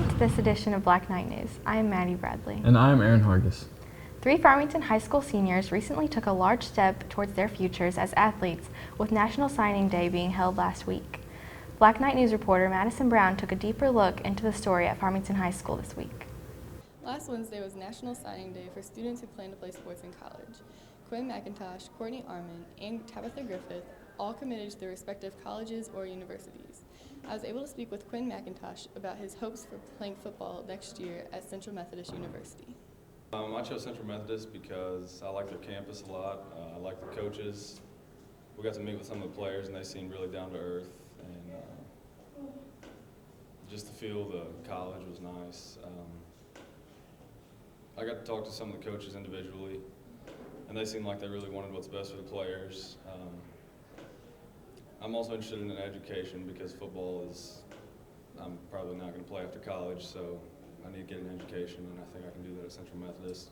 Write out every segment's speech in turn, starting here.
to this edition of Black Knight News. I am Mattie Bradley. And I am Hargiss. 3 Farmington High School seniors recently took a large step towards their futures as athletes, with National Signing Day being held last week. Black Knight News reporter Madison Brown took a deeper look into the story at Farmington High School this week. Last Wednesday was National Signing Day for students who plan to play sports in college. Quinn McIntosh, Courtney Armand, and Tabitha Griffith all committed to their respective colleges or universities. I was able to speak with Quinn McIntosh about his hopes for playing football next year at Central Methodist University. I chose Central Methodist because I like their campus a lot. I like the coaches. We got to meet with some of the players, and they seemed really down to earth. And just to feel the college was nice. I got to talk to some of the coaches individually, and they seemed like they really wanted what's best for the players. I'm also interested in education because football is, I'm probably not going to play after college, so I need to get an education, and I think I can do that at Central Methodist.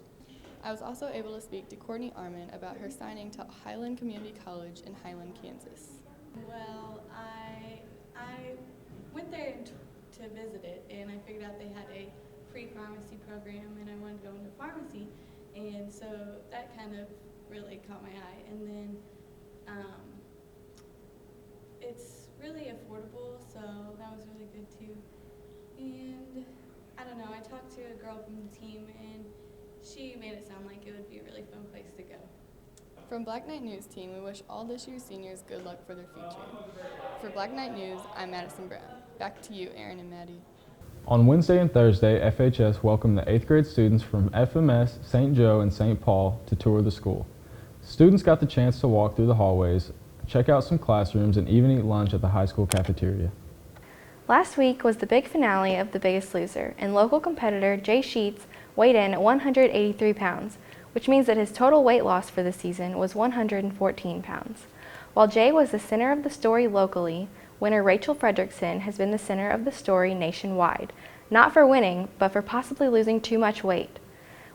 I was also able to speak to Courtney Armand about her signing to Highland Community College in Highland, Kansas. Well, I went there to visit it, and I figured out they had a free pharmacy program, and I wanted to go into pharmacy, and so that kind of really caught my eye. And then it's really affordable, so that was really good too. And I don't know, I talked to a girl from the team, and she made it sound like it would be a really fun place to go. From Black Knight News team, we wish all this year's seniors good luck for their future. For Black Knight News, I'm Madison Brown. Back to you, Aaron and Mattie. On Wednesday and Thursday, FHS welcomed the 8th grade students from FMS, St. Joe, and St. Paul to tour the school. Students got the chance to walk through the hallways, check out some classrooms, and even eat lunch at the high school cafeteria. Last week was the big finale of The Biggest Loser, and local competitor Jay Sheets weighed in at 183 pounds, which means that his total weight loss for the season was 114 pounds. While Jay was the center of the story locally, winner Rachel Fredrickson has been the center of the story nationwide, not for winning, but for possibly losing too much weight.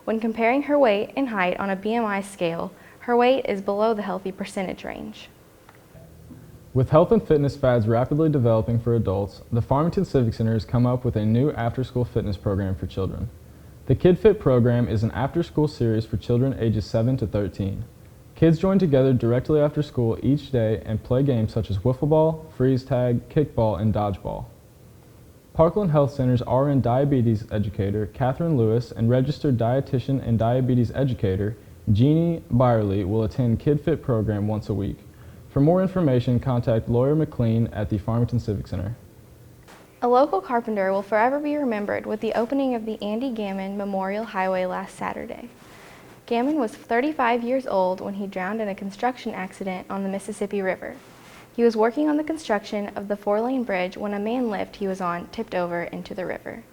When comparing her weight and height on a BMI scale, her weight is below the healthy percentage range. With health and fitness fads rapidly developing for adults, the Farmington Civic Center has come up with a new after-school fitness program for children. The Kid Fit program is an after-school series for children ages 7 to 13. Kids join together directly after school each day and play games such as wiffle ball, freeze tag, kickball, and dodgeball. Parkland Health Center's RN diabetes educator, Catherine Lewis, and registered dietitian and diabetes educator, Jeannie Byerly, will attend Kid Fit program once a week. For more information, contact Lawyer McLean at the Farmington Civic Center. A local carpenter will forever be remembered with the opening of the Andy Gammon Memorial Highway last Saturday. Gammon was 35 years old when he drowned in a construction accident on the Mississippi River. He was working on the construction of the 4-lane bridge when a man lift he was on tipped over into the river.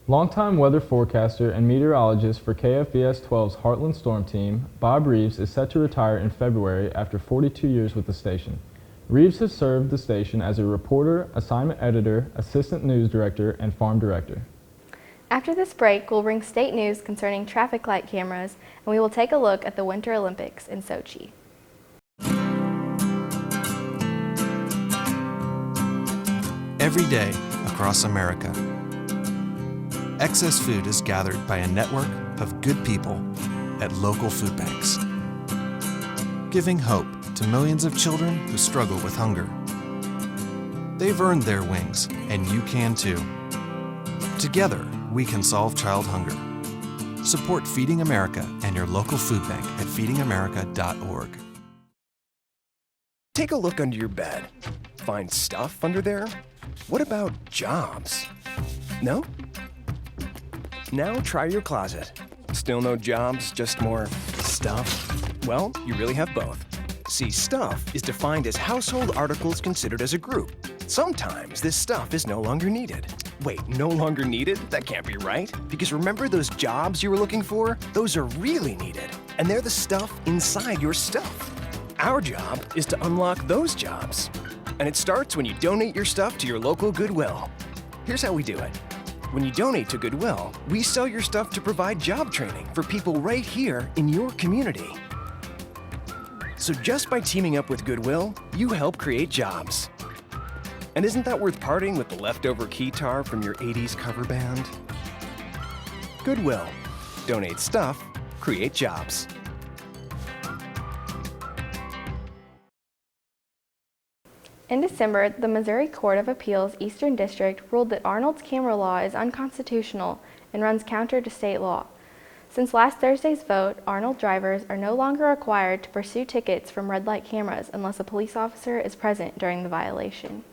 Longtime weather forecaster and meteorologist for KFVS 12's Heartland Storm Team, Bob Reeves is set to retire in February after 42 years with the station. Reeves has served the station as a reporter, assignment editor, assistant news director, and farm director. After this break, we'll bring state news concerning traffic light cameras, and we will take a look at the Winter Olympics in Sochi. Every day across America, excess food is gathered by a network of good people at local food banks, giving hope to millions of children who struggle with hunger. They've earned their wings, and you can too. Together, we can solve child hunger. Support Feeding America and your local food bank at feedingamerica.org. Take a look under your bed. Find stuff under there? What about jobs? No? Now try your closet. Still no jobs, just more stuff? Well, you really have both. See, stuff is defined as household articles considered as a group. Sometimes this stuff is no longer needed. Wait, no longer needed? That can't be right. Because remember those jobs you were looking for? Those are really needed. And they're the stuff inside your stuff. Our job is to unlock those jobs. And it starts when you donate your stuff to your local Goodwill. Here's how we do it. When you donate to Goodwill, we sell your stuff to provide job training for people right here in your community. So just by teaming up with Goodwill, you help create jobs. And isn't that worth parting with the leftover keytar from your 80s cover band? Goodwill. Donate stuff, create jobs. In December, the Missouri Court of Appeals Eastern District ruled that Arnold's camera law is unconstitutional and runs counter to state law. Since last Thursday's vote, Arnold drivers are no longer required to pursue tickets from red light cameras unless a police officer is present during the violation.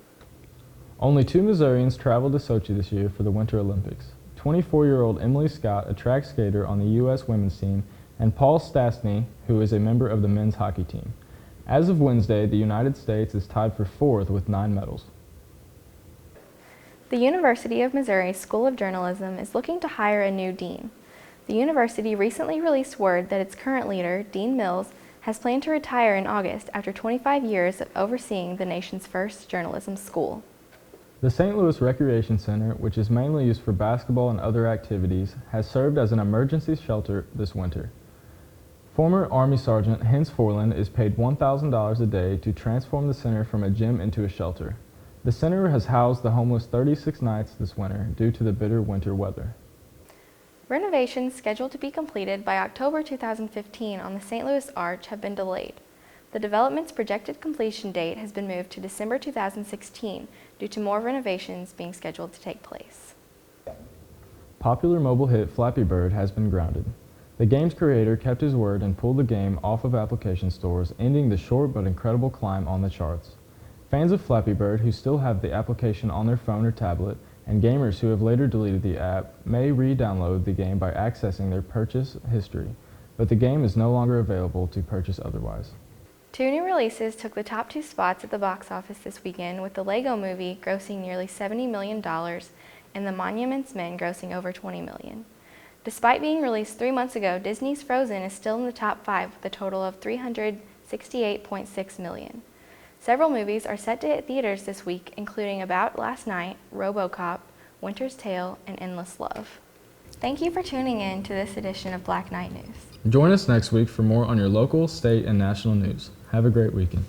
Only 2 Missourians traveled to Sochi this year for the Winter Olympics. 24-year-old Emily Scott, a track skater on the U.S. women's team, and Paul Stastny, who is a member of the men's hockey team. As of Wednesday, the United States is tied for 4th with 9 medals. The University of Missouri School of Journalism is looking to hire a new dean. The university recently released word that its current leader, Dean Mills, has planned to retire in August after 25 years of overseeing the nation's first journalism school. The St. Louis Recreation Center, which is mainly used for basketball and other activities, has served as an emergency shelter this winter. Former Army Sergeant Hens Forland is paid $1,000 a day to transform the center from a gym into a shelter. The center has housed the homeless 36 nights this winter due to the bitter winter weather. Renovations scheduled to be completed by October 2015 on the St. Louis Arch have been delayed. The development's projected completion date has been moved to December 2016 due to more renovations being scheduled to take place. Popular mobile hit Flappy Bird has been grounded. The game's creator kept his word and pulled the game off of application stores, ending the short but incredible climb on the charts. Fans of Flappy Bird who still have the application on their phone or tablet, and gamers who have later deleted the app, may re-download the game by accessing their purchase history, but the game is no longer available to purchase otherwise. 2 new releases took the top 2 spots at the box office this weekend, with the Lego Movie grossing nearly $70 million and The Monuments Men grossing over $20 million. Despite being released 3 months ago, Disney's Frozen is still in the top 5 with a total of $368.6 million. Several movies are set to hit theaters this week, including About Last Night, RoboCop, Winter's Tale, and Endless Love. Thank you for tuning in to this edition of Black Knight News. Join us next week for more on your local, state, and national news. Have a great weekend.